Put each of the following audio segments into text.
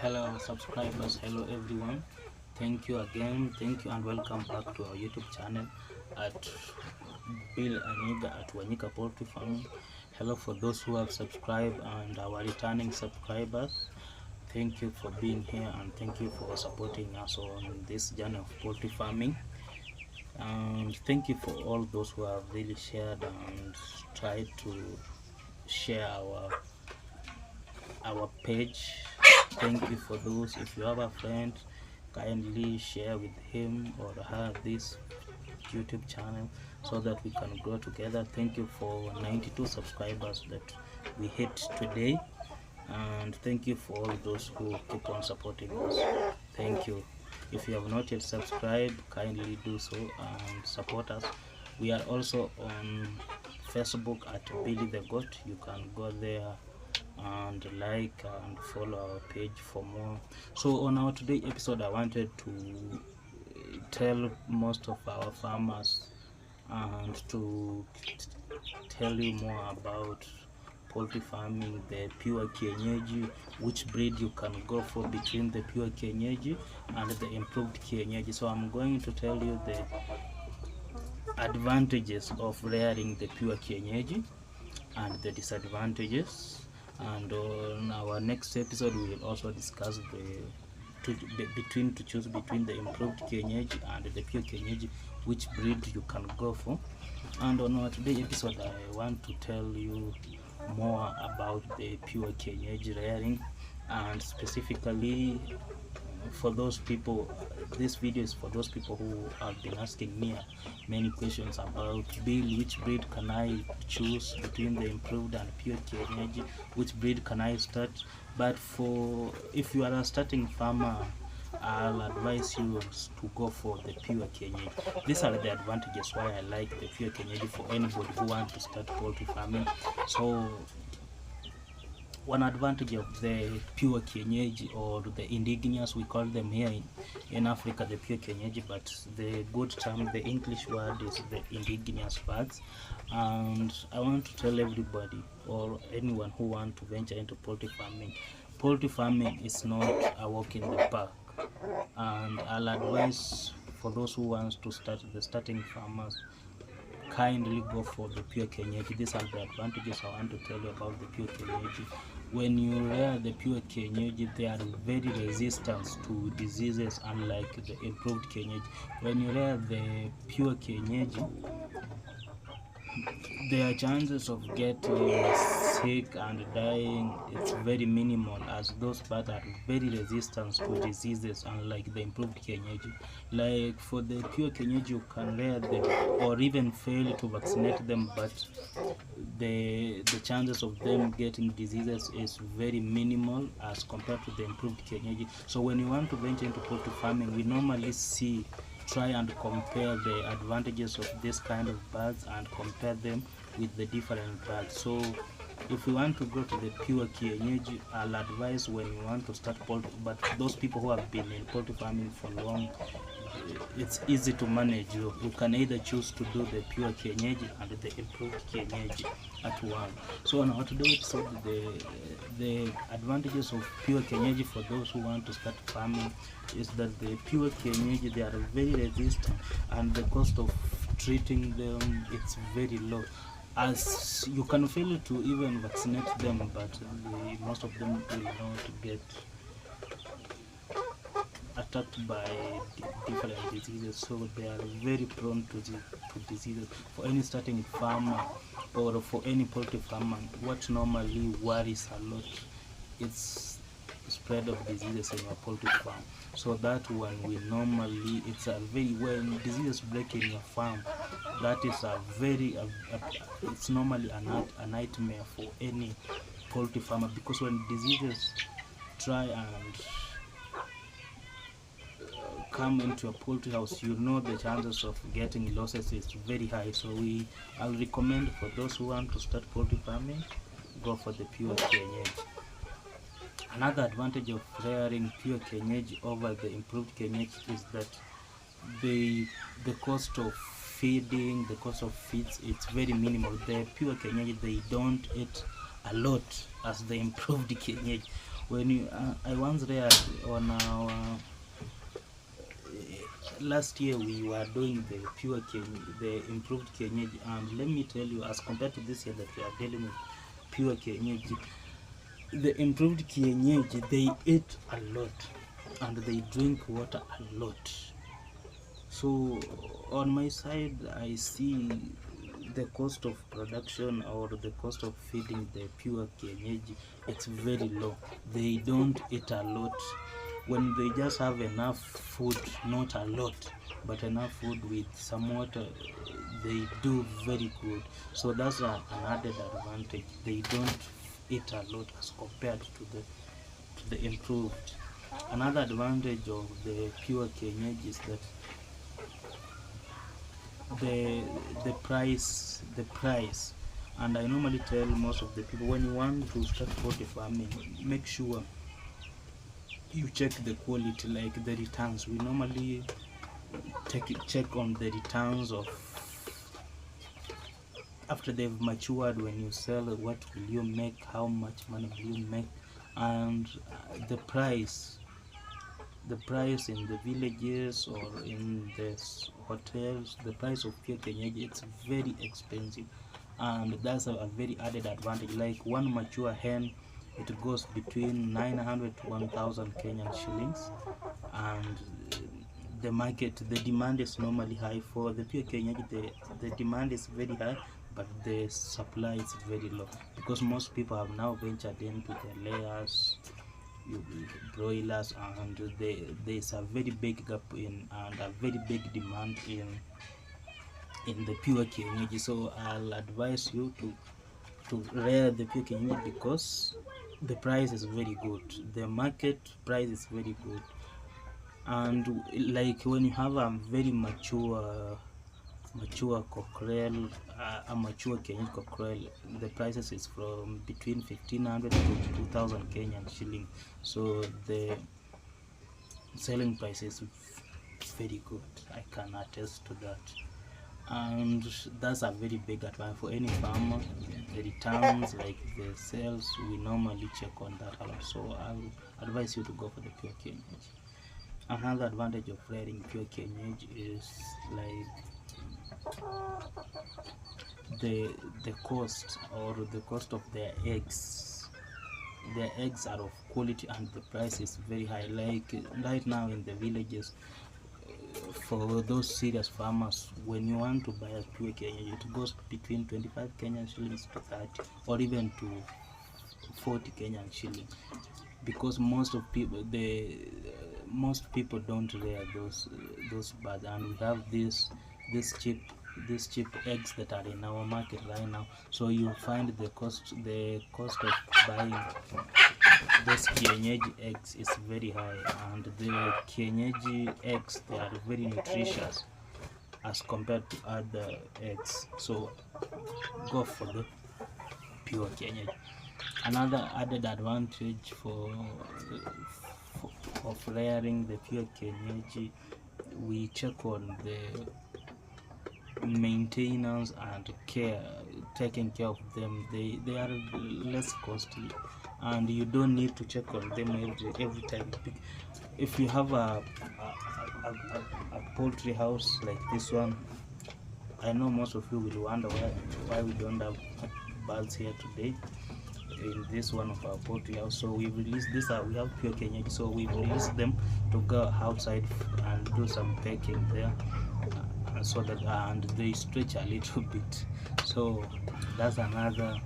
Hello subscribers, hello everyone. Thank you again, thank you and welcome back to our YouTube channel at Bill Aniga at Wanyika Poultry Farm. Hello for those who have subscribed and our returning subscribers. Thank you for being here and thank you for supporting us on this journey of poultry farming. And thank you for all those who have really shared and tried to share our page. Thank you for those. If you have a friend, kindly share with him or her this YouTube channel so that we can grow together. Thank you for 92 subscribers that we hit today, and thank you for all those who keep on supporting us. Thank you. If you have not yet subscribed, kindly do so and support us. We are also on Facebook at Billy the Goat. You can go there and like and follow our page for more. So on our today episode, I wanted to tell most of our farmers and to tell you more about poultry farming, the pure kienyeji, which breed you can go for between the pure kienyeji and the improved kienyeji. So I'm going to tell you the advantages of rearing the pure kienyeji and the disadvantages, and on our next episode we will also discuss to choose between the improved kienyeji and the pure kienyeji, which breed you can go for. And on our today episode I want to tell you more about the pure kienyeji rearing, and specifically for those people, this video is for those people who have been asking me many questions about, Bill, which breed can I choose between the improved and pure kienyeji, which breed can I start. But for if you are a starting farmer, I'll advise you to go for the pure kienyeji. These are the advantages why I like the pure kienyeji for anybody who wants to start poultry farming. So one advantage of the pure kienyeji, or the indigenous, we call them here in Africa the pure kienyeji, but the good term, the English word is the indigenous birds. And I want to tell everybody or anyone who want to venture into poultry farming is not a walk in the park. And I'll advise for those who wants to start, the starting farmers, kindly go for the pure kienyeji. These are the advantages I want to tell you about the pure kienyeji. When you rear the pure kienyeji, they are very resistant to diseases, unlike the improved kienyeji. When you rear the pure kienyeji, their chances of getting sick and dying, it's very minimal, as those birds are very resistant to diseases, unlike the improved kienyeji. Like for the pure kienyeji, you can rear them or even fail to vaccinate them, but the chances of them getting diseases is very minimal as compared to the improved kienyeji. So when you want to venture into poultry farming, we normally try and compare the advantages of this kind of birds and compare them with the different birds. So if you want to go to the pure kienyeji, I'll advise when you want to start poultry, but those people who have been in poultry farming for long, it's easy to manage. You can either choose to do the pure kienyeji and the improved kienyeji at one. So on our today episode, the advantages of pure kienyeji for those who want to start farming is that the pure kienyeji, they are very resistant, and the cost of treating them, it's very low, as you can fail to even vaccinate them, but most of them will not get attacked by different diseases, so they are very prone to diseases. For any starting farmer or for any poultry farmer, what normally worries a lot, it's spread of diseases in your poultry farm. So that one will normally, it's a very, when diseases break in your farm, that is a very it's normally a nightmare for any poultry farmer, because when diseases try and come into a poultry house, you know the chances of getting losses is very high. So I'll recommend for those who want to start poultry farming, go for the pure kienyeji. Another advantage of rearing pure kienyeji over the improved kienyeji is that the cost of feeding, the cost of feeds, it's very minimal. The pure kienyeji, they don't eat a lot as the improved kienyeji. When you I once read on our last year we were doing the pure the improved kienyeji, and let me tell you, as compared to this year that we are dealing with pure kienyeji, the improved kienyeji, they eat a lot and they drink water a lot. So on my side, I see the cost of production or the cost of feeding the pure kienyeji, it's very low. They don't eat a lot. When they just have enough food, not a lot, but enough food with some water, they do very good. So that's an added advantage. They don't eat a lot as compared to the improved. Another advantage of the pure kienyeji is that the price, and I normally tell most of the people, when you want to start poultry farming, make sure you check the quality, like the returns. We normally check on the returns of after they've matured. When you sell, what will you make, how much money will you make, and the price in the villages or in the hotels, the price of pure kienyeji, it's very expensive, and that's a very added advantage. Like one mature hen, it goes between 900 to 1000 Kenyan shillings, and the market, the demand is normally high for the pure kienyeji. The demand is very high, but the supply is very low, because most people have now ventured into the layers, broilers, and there's a very big gap in and a very big demand in the pure kienyeji. So I'll advise you to rear the pure kienyeji, because the price is very good, the market price is very good. And like when you have a very mature cockerel, a mature Kenyan cockerel, the prices is from between 1500 to 2000 Kenyan shilling. So the selling price is very good, I can attest to that, and that's a very big advantage for any farmer. The returns, like the sales, we normally check on that a lot. So I'll advise you to go for the pure kienyeji. Another advantage of rearing pure kienyeji is like the cost, or the cost of their eggs. Their eggs are of quality and the price is very high. Like right now in the villages, for those serious farmers, when you want to buy a pure Kenyan, it goes between 25 Kenyan shillings to 30, or even to 40 Kenyan shillings, because most people don't rear those birds, and we have these cheap eggs that are in our market right now. So you find the cost of buying those kienyeji eggs is very high, and the kienyeji eggs, they are very nutritious as compared to other eggs. So go for the pure kienyeji. Another added advantage of rearing the pure kienyeji, we check on the maintenance and taking care of them. They are less costly, and you don't need to check on them every time. If you have a poultry house like this one, I know most of you will wonder why we don't have birds here today in this one of our poultry house. So we release this, we have pure kienyeji, so we release them to go outside and do some pecking there, so that and they stretch a little bit. So that's another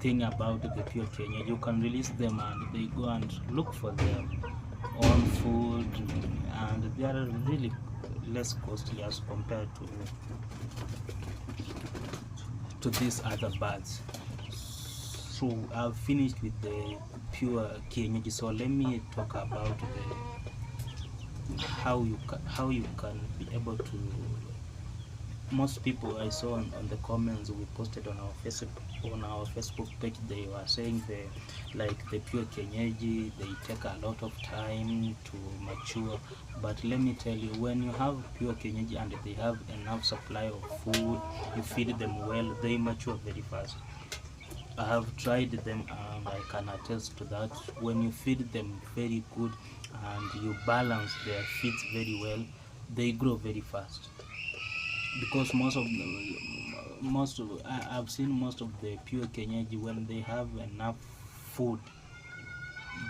thing about the pure kienyeji. You can release them and they go and look for their own food, and they are really less costly as compared to these other birds. So I've finished with the pure kienyeji. So let me talk about how you can be able to. Most people I saw on the comments we posted on our Facebook page, they were saying the pure kienyeji, they take a lot of time to mature. But let me tell you, when you have pure kienyeji and they have enough supply of food, you feed them well, they mature very fast. I have tried them and I can attest to that. When you feed them very good and you balance their feeds very well, they grow very fast. Because I've seen most of the pure kienyeji, when they have enough food,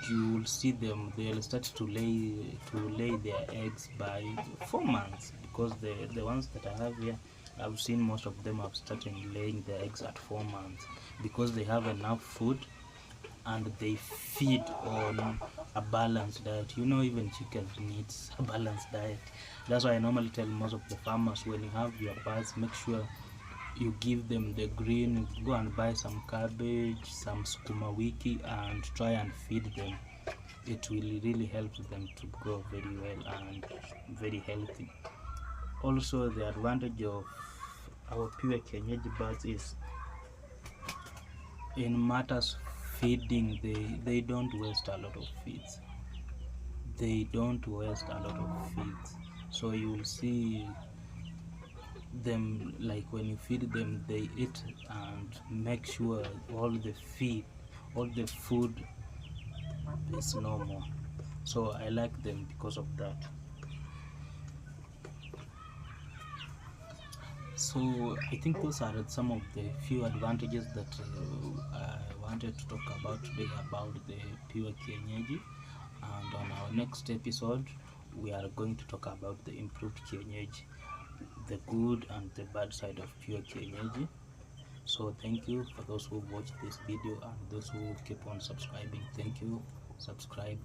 you'll see them, they'll start to lay their eggs by 4 months. Because the ones that I have here, I've seen most of them have started laying their eggs at 4 months, because they have enough food and they feed on a balanced diet. Even chickens needs a balanced diet. That's why I normally tell most of the farmers, when you have your birds, make sure you give them the green. Go and buy some cabbage, some sukuma wiki, and try and feed them. It will really help them to grow very well and very healthy. Also, the advantage of our pure kienyeji birds is, in matters feeding, they don't waste a lot of feeds. So you will see them, like when you feed them, they eat and make sure all the food is normal. So I like them because of that. So I think those are some of the few advantages that I wanted to talk about today about the pure kienyeji. And on our next episode, we are going to talk about the improved kienyeji, the good and the bad side of pure kienyeji. So thank you for those who watched this video and those who keep on subscribing. Thank you. Subscribe.